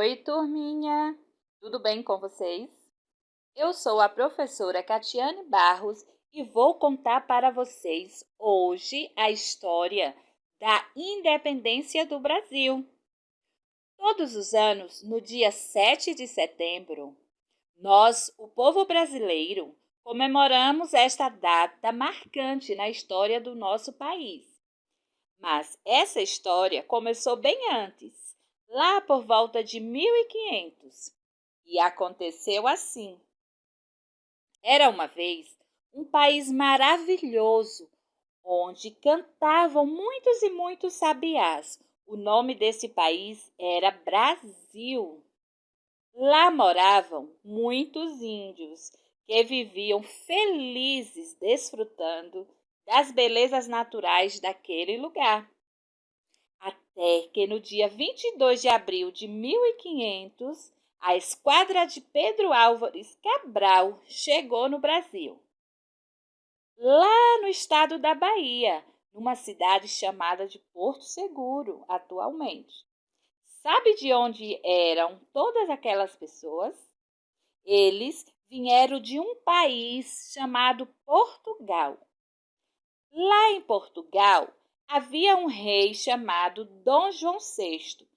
Oi, turminha! Tudo bem com vocês? Eu sou a professora Catiane Barros e vou contar para vocês hoje a história da independência do Brasil. Todos os anos, no dia 7 de setembro, nós, o povo brasileiro, comemoramos esta data marcante na história do nosso país. Mas essa história começou bem antes, lá por volta de 1500. E aconteceu assim. Era uma vez um país maravilhoso, onde cantavam muitos e muitos sabiás. O nome desse país era Brasil. Lá moravam muitos índios que viviam felizes desfrutando das belezas naturais daquele lugar. Até que no dia 22 de abril de 1500, a esquadra de Pedro Álvares Cabral chegou no Brasil. Lá no estado da Bahia, numa cidade chamada de Porto Seguro, atualmente. Sabe de onde eram todas aquelas pessoas? Eles vieram de um país chamado Portugal. Lá em Portugal, havia um rei chamado Dom João VI,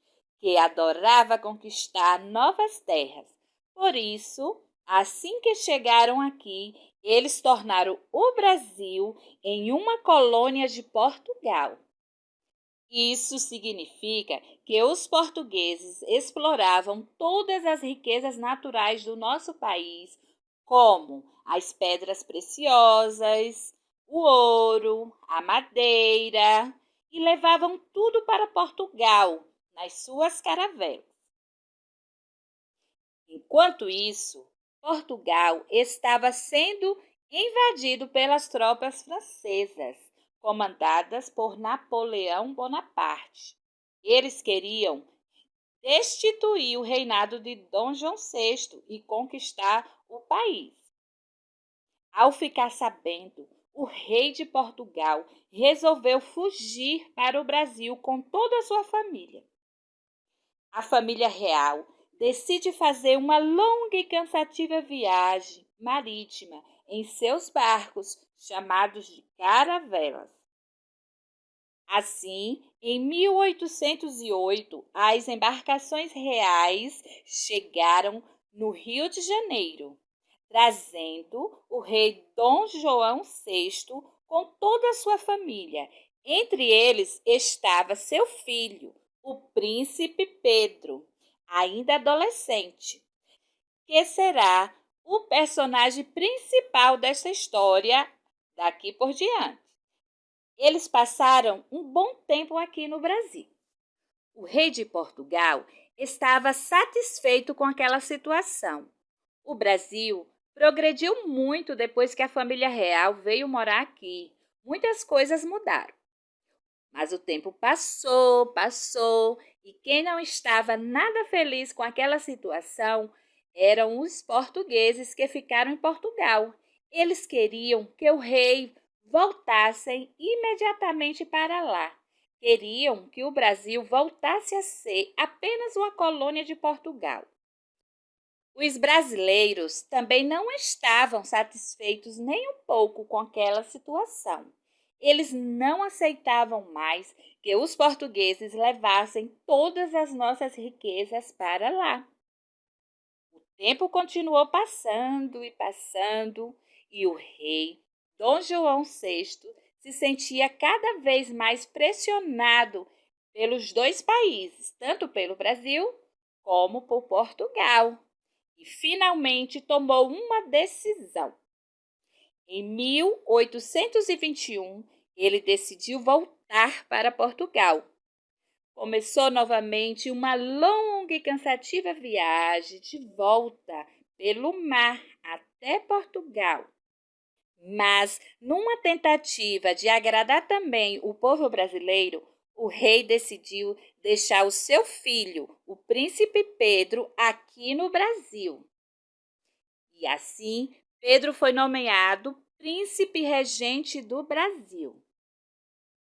que adorava conquistar novas terras. Por isso, assim que chegaram aqui, eles tornaram o Brasil em uma colônia de Portugal. Isso significa que os portugueses exploravam todas as riquezas naturais do nosso país, como as pedras preciosas, o ouro, a madeira, e levavam tudo para Portugal nas suas caravelas. Enquanto isso, Portugal estava sendo invadido pelas tropas francesas, comandadas por Napoleão Bonaparte. Eles queriam destituir o reinado de Dom João VI e conquistar o país. Ao ficar sabendo, o rei de Portugal resolveu fugir para o Brasil com toda a sua família. A família real decide fazer uma longa e cansativa viagem marítima em seus barcos, chamados de caravelas. Assim, em 1808, as embarcações reais chegaram no Rio de Janeiro, trazendo o rei Dom João VI com toda a sua família. Entre eles estava seu filho, o príncipe Pedro, ainda adolescente, que será o personagem principal desta história daqui por diante. Eles passaram um bom tempo aqui no Brasil. O rei de Portugal estava satisfeito com aquela situação. O Brasil progrediu muito depois que a família real veio morar aqui. Muitas coisas mudaram. Mas o tempo passou, e quem não estava nada feliz com aquela situação eram os portugueses que ficaram em Portugal. Eles queriam que o rei voltasse imediatamente para lá. Queriam que o Brasil voltasse a ser apenas uma colônia de Portugal. Os brasileiros também não estavam satisfeitos nem um pouco com aquela situação. Eles não aceitavam mais que os portugueses levassem todas as nossas riquezas para lá. O tempo continuou passando, e o rei, Dom João VI, se sentia cada vez mais pressionado pelos dois países, tanto pelo Brasil como por Portugal, e finalmente tomou uma decisão. Em 1821, ele decidiu voltar para Portugal. Começou novamente uma longa e cansativa viagem de volta pelo mar até Portugal. Mas, numa tentativa de agradar também o povo brasileiro, o rei decidiu deixar o seu filho, o príncipe Pedro, aqui no Brasil. E assim, Pedro foi nomeado príncipe regente do Brasil.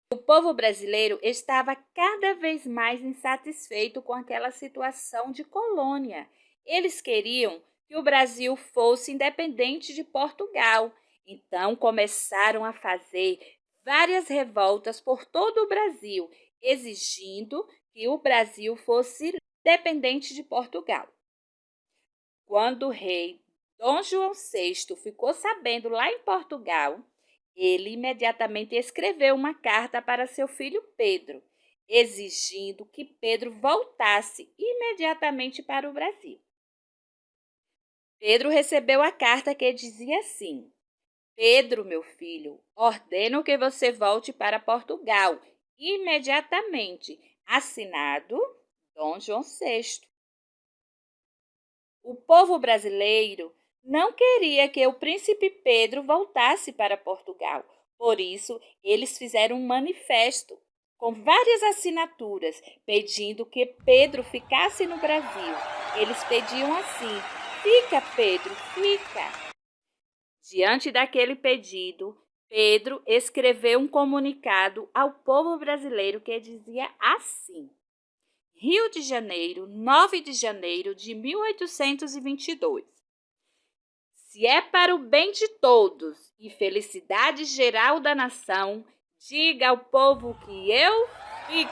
O povo brasileiro estava cada vez mais insatisfeito com aquela situação de colônia. Eles queriam que o Brasil fosse independente de Portugal. Então começaram a fazer várias revoltas por todo o Brasil, exigindo que o Brasil fosse independente de Portugal. Quando o rei Dom João VI ficou sabendo lá em Portugal, ele imediatamente escreveu uma carta para seu filho Pedro, exigindo que Pedro voltasse imediatamente para o Brasil. Pedro recebeu a carta que dizia assim: Pedro, meu filho, ordeno que você volte para Portugal imediatamente. Assinado Dom João VI. O povo brasileiro não queria que o príncipe Pedro voltasse para Portugal. Por isso, eles fizeram um manifesto com várias assinaturas pedindo que Pedro ficasse no Brasil. Eles pediam assim: fica, Pedro, fica. Diante daquele pedido, Pedro escreveu um comunicado ao povo brasileiro que dizia assim: Rio de Janeiro, 9 de janeiro de 1822. Se é para o bem de todos e felicidade geral da nação, diga ao povo que eu fico.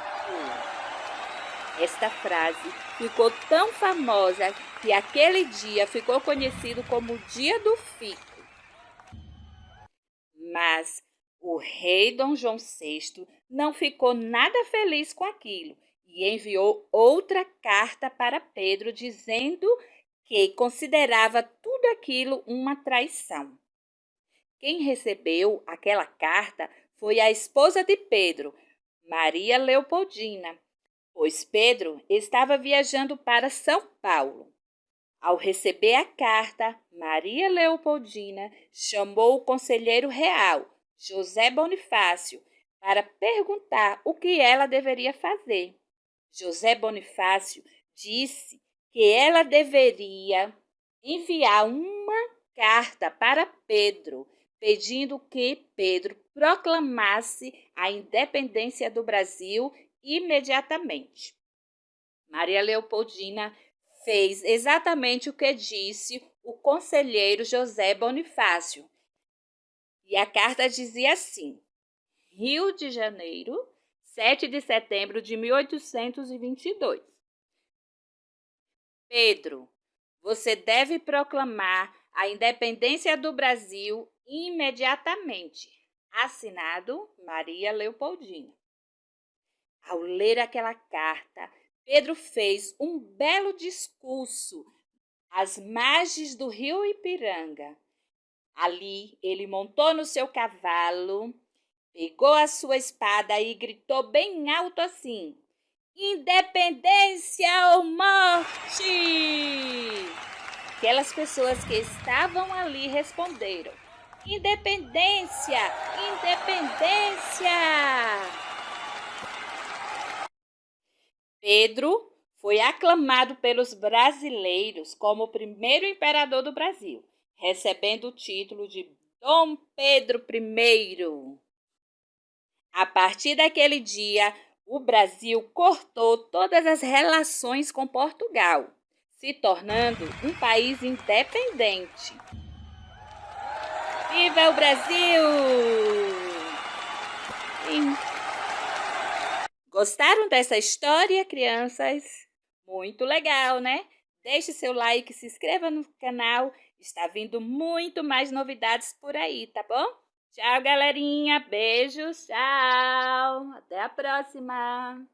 Esta frase ficou tão famosa que aquele dia ficou conhecido como o Dia do Fico. Mas o rei Dom João VI não ficou nada feliz com aquilo e enviou outra carta para Pedro dizendo que considerava tudo aquilo uma traição. Quem recebeu aquela carta foi a esposa de Pedro, Maria Leopoldina, pois Pedro estava viajando para São Paulo. Ao receber a carta, Maria Leopoldina chamou o conselheiro real, José Bonifácio, para perguntar o que ela deveria fazer. José Bonifácio disse que ela deveria enviar uma carta para Pedro, pedindo que Pedro proclamasse a independência do Brasil imediatamente. Maria Leopoldina fez exatamente o que disse o conselheiro José Bonifácio. E a carta dizia assim: Rio de Janeiro, 7 de setembro de 1822. Pedro, você deve proclamar a independência do Brasil imediatamente. Assinado Maria Leopoldina. Ao ler aquela carta, Pedro fez um belo discurso às margens do rio Ipiranga. Ali ele montou no seu cavalo, pegou a sua espada e gritou bem alto assim: Independência ou morte! Aquelas pessoas que estavam ali responderam: Independência! Independência! Pedro foi aclamado pelos brasileiros como o primeiro imperador do Brasil, recebendo o título de Dom Pedro I. A partir daquele dia, o Brasil cortou todas as relações com Portugal, se tornando um país independente. Viva o Brasil! Gostaram dessa história, crianças? Muito legal, né? Deixe seu like, se inscreva no canal. Está vindo muito mais novidades por aí, tá bom? Tchau, galerinha. Beijos. Tchau. Até a próxima.